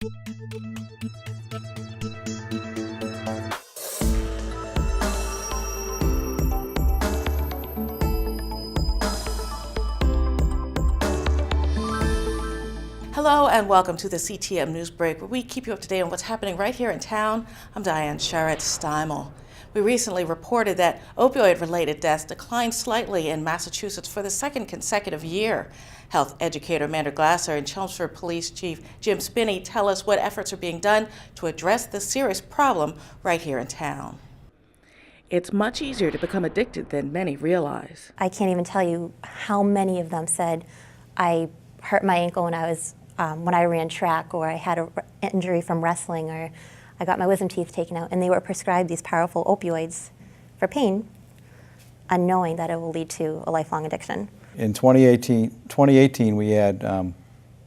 Hello and welcome to the CTM NewsBreak, where we keep you up to date on what's happening right here in town. I'm Diane Sharrett-Steimel. We recently reported that opioid-related deaths declined slightly in Massachusetts for the second consecutive year. Health educator Amanda Glasser and Chelmsford Police Chief Jim Spinney tell us what efforts are being done to address this serious problem right here in town. It's much easier to become addicted than many realize. I can't even tell you how many of them said, I hurt my ankle when I ran track, or I had an injury from wrestling, or I got my wisdom teeth taken out, and they were prescribed these powerful opioids for pain, unknowing that it will lead to a lifelong addiction. In 2018 we had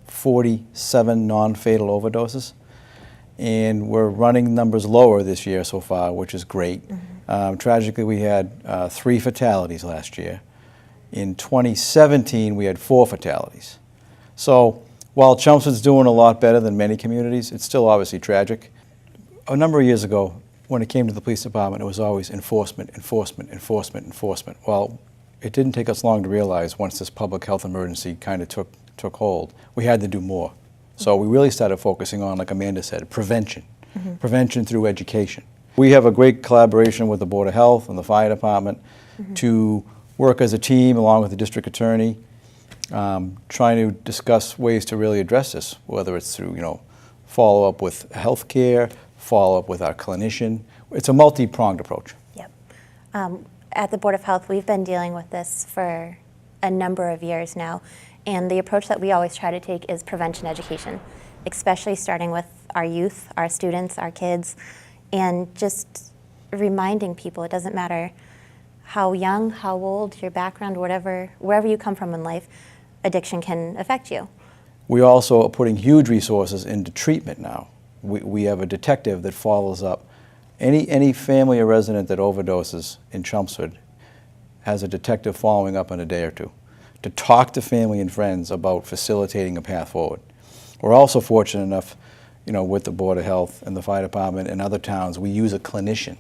47 non-fatal overdoses, and we're running numbers lower this year so far, which is great. Tragically, we had 3 fatalities last year. In 2017, we had 4 fatalities. So while Chelmsford's doing a lot better than many communities, it's still obviously tragic. A number of years ago, when it came to the police department, it was always enforcement, enforcement, enforcement, enforcement. Well, it didn't take us long to realize once this public health emergency kind of took hold, we had to do more. So we really started focusing on, like Amanda said, prevention. Prevention through education. We have a great collaboration with the Board of Health and the Fire Department to work as a team along with the district attorney, trying to discuss ways to really address this, whether it's through, follow-up with health care, follow-up with our clinician. It's a multi-pronged approach. Yep. At the Board of Health, we've been dealing with this for a number of years now, and the approach that we always try to take is prevention education, especially starting with our youth, our students, our kids, and just reminding people it doesn't matter how young, how old, your background, wherever you come from in life, addiction can affect you. We also are putting huge resources into treatment now. We have a detective that follows up. Any family or resident that overdoses in Chelmsford has a detective following up in a day or two to talk to family and friends about facilitating a path forward. We're also fortunate enough, with the Board of Health and the Fire Department and other towns, we use a clinician.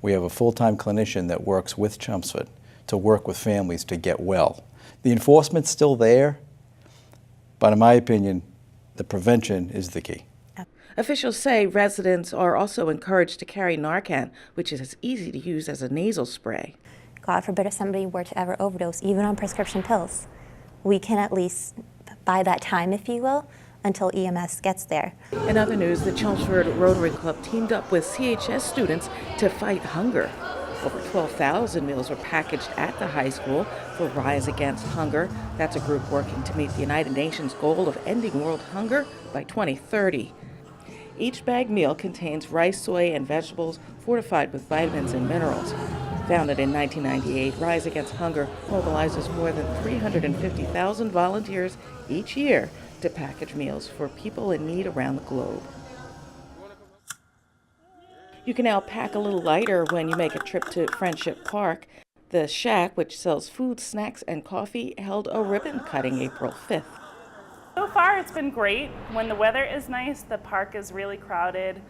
We have a full-time clinician that works with Chelmsford to work with families to get well. The enforcement's still there, but in my opinion, the prevention is the key. Officials say residents are also encouraged to carry Narcan, which is as easy to use as a nasal spray. God forbid if somebody were to ever overdose, even on prescription pills, we can at least buy that time, if you will, until EMS gets there. In other news, the Chelmsford Rotary Club teamed up with CHS students to fight hunger. Over 12,000 meals were packaged at the high school for Rise Against Hunger. That's a group working to meet the United Nations goal of ending world hunger by 2030. Each bag meal contains rice, soy, and vegetables fortified with vitamins and minerals. Founded in 1998, Rise Against Hunger mobilizes more than 350,000 volunteers each year to package meals for people in need around the globe. You can now pack a little lighter when you make a trip to Friendship Park. The Shack, which sells food, snacks, and coffee, held a ribbon cutting April 5th. So far it's been great. When the weather is nice, the park is really crowded.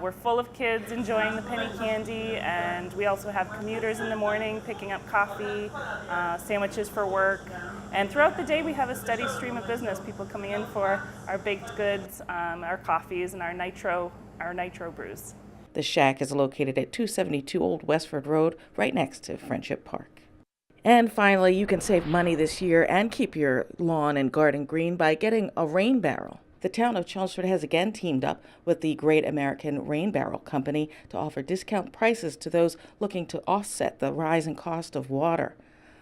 We're full of kids enjoying the penny candy, and we also have commuters in the morning picking up coffee, sandwiches for work. And throughout the day we have a steady stream of business, people coming in for our baked goods, our coffees, and our nitro brews. The Shack is located at 272 Old Westford Road, right next to Friendship Park. And finally, you can save money this year and keep your lawn and garden green by getting a rain barrel. The town of Chelmsford has again teamed up with the Great American Rain Barrel Company to offer discount prices to those looking to offset the rising cost of water.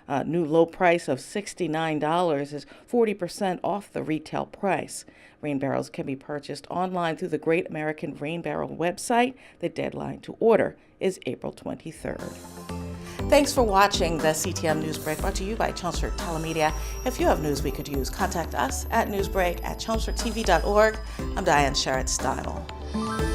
A new low price of $69 is 40% off the retail price. Rain barrels can be purchased online through the Great American Rain Barrel website. The deadline to order is April 23rd. Thanks for watching the CTM NewsBreak, brought to you by Chelmsford Telemedia. If you have news we could use, contact us at newsbreak@chelmsfordtv.org. I'm Diane Sharrett-Steimel.